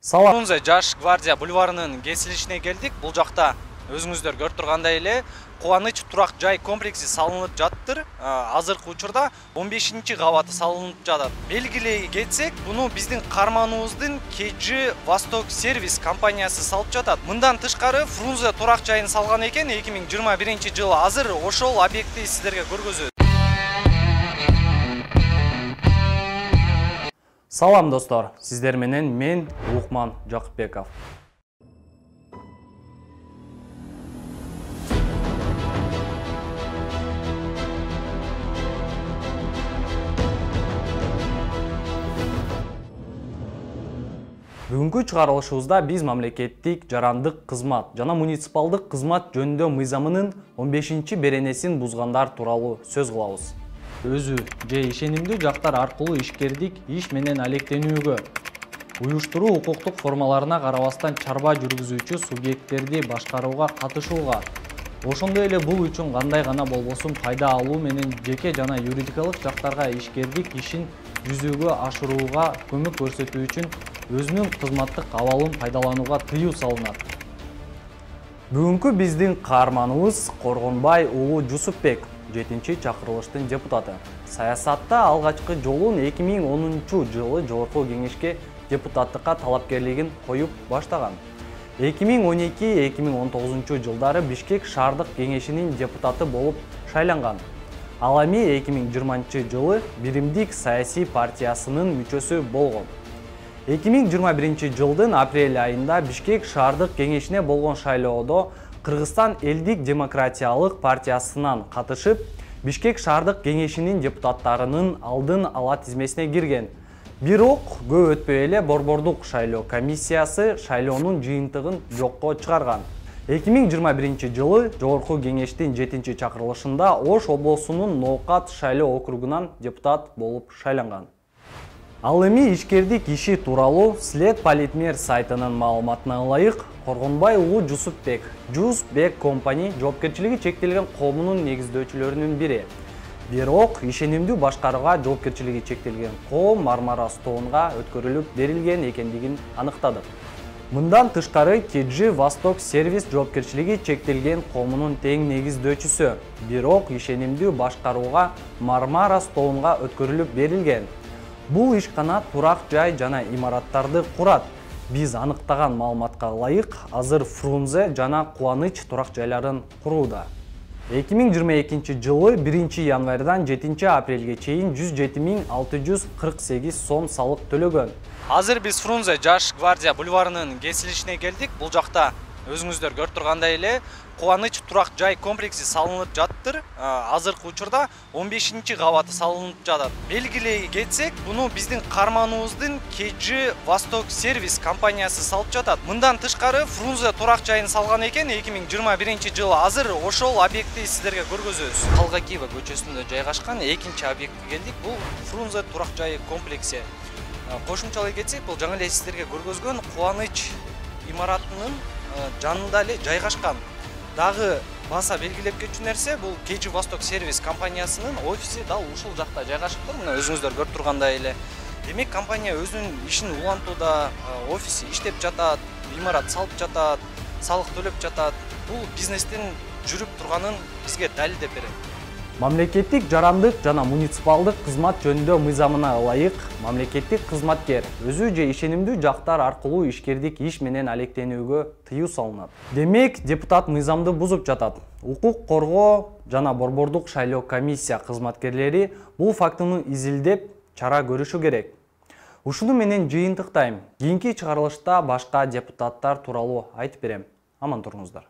Фрунзе Жаш Гвардия бульварынын кесилишине келдик. Бул жакта өзүңүздөр көрүп тургандай эле Кубаныч турак жай комплекси салынып жаттыр. Азыркы учурда 15-кабаты салынып жатат. Белгилей кетсек, буну биздин карманыбыздын KG Восток сервис компаниясы салып жатат. Мындан тышкары Фрунзе турак жайын салган экен 2021-жылы. Азыр ошол объектти сиздерге көргөзөт. Салам достор, сиздер менен мен Улукман Жакыпбеков. Бүгүнкү чыгарылышыбызда биз мамлекеттик жарандык кызмат жана муниципалдык кызмат жөнүндө мыйзамынын 15-беренесин бузгандар тууралуу сөз кылабыз. Өзү же ишенимдүү жактар аркылуу ишкердик иш менен алектенүүгө, уюштуруу укуктук формаларына карабастан чарба жүргүзүүчү субъекттерди башкарууга катышууга, ошондой эле бул үчүн кандай гана болбосун пайда алуу менен жеке жана юридикалык жактарга ишкердик ишин жүзүүгө ашырууга көмөк көрсөтүү үчүн өзүнүн кызматтык абалын пайдаланууга тыюу салынат. Бүгүнкү биздин каарманыбыз Коргонбай уулу Жусупбек, 7-чакырылыштын депутаты. Саясатта алгачкы жолун 2010-жылы Жогорку Кеңешке депутаттыкка талапкерлигин коюп баштаган. 2012-2019 жылдары Бишкек шаардык кеңешинин депутаты болуп шайланган. Ал эми 2020-жылы Биримдик саясий партиясынын мүчөсү болгон. 2021 жылдын апрель айында Бишкек шаардык кеңешине болгон шайлоодо Кыргызстан элдик демократиялык партиясынан катышып, Бишкек шаардык кеңешинин депутаттарынын алдын ала тизмесине кирген. Бирок көп өтпөй эле Борбордук шайлоо комиссиясы шайлоонун жыйынтыгын жокко чыгарган. 2021 жылы Жогорку Кеңештин 7-чакырылышында Ош облусунун Ноокат шайлоо округунан депутат болуп шайланган. Ал эми ишкердик иши тууралуу След Политмер сайтынын маалыматына ылайык, Коргонбай уулу Жусупбек, Жусбек компани жоопкерчилиги чектелген коомунун негиздөөчүлөрүнүн бири. Бирок ишенимдүү башкарууга жоопкерчилиги чектелген коом Мармара Стоунга өткөрүлүп берилген экендигин аныктадык. Мындан тышкары KG Восток сервис жоопкерчилиги чектелген коомунун тең негиздөөчүсү, бирок ишенимдүү башкарууга Мармара Стоунга өткөрүлүп берилген. Бул ишкана турак жай жана имараттарды курат. Биз аныктаган маалыматка ылайык, азыр Фрунзе жана Кубаныч турак жайларын курууда. 2022 жылы 1 январдан 7 апрелге чейин 107.648 сом салык төлөгөн. Азыр биз Фрунзе Жаш Гвардия бульварынын кесилишине келдик. Бул жакта өзүңүздөр көрүп тургандай эле Кубаныч турак жай комплекси салынып жаттыр. Азыркы учурда 15-кабаты салынып жатат. Белгилей кетсек, буну биздин карманыбыздын KG Восток сервис компаниясы салып жатат. Мындан тышкары Фрунзе турак жайын салган экен 2021-жылы. Азыр ошол объектти сиздерге көргөзөбүз. Калгакиева көчөсүндө жайгашкан экинчи объектке келдик. Бул Фрунзе турак жай комплекси. Кошумчалай кетсек, бул жаңы эле сиздерге көргөзгөн Кубаныч имаратынын жанында эле жайгашкан. Дагы баса белгилеп кетчү нерсе, бул KG Восток сервис компаниясынын офиси дал ушул жакта жайгашыптыр. Мына өзүңүздөр көрүп тургандай эле. Демек, компания өзүнүн ишин улантууда, офиси иштеп жатат, имарат салып жатат, салык төлөп жатат. Бул бизнестин жүрүп турганын бизге далилдеп берет. Мамлекеттик жарандык жана муниципалдык кызмат жөнүндө мыйзамына ылайык, мамлекеттик кызматкер өзү же ишенимдүү жактар аркылуу ишкердик иш менен алектенүүгө тыюу салынат. Демек, депутат мыйзамды бузуп жатат. Укук коргоо жана Борбордук шайлоо комиссия кызматкерлери бул фактыны изилдеп, чара көрүшү керек. Ушуну менен жыйынтыктайм. Кийинки чыгарылышта башка депутаттар тууралуу айтып берем. Аман туруңуздар.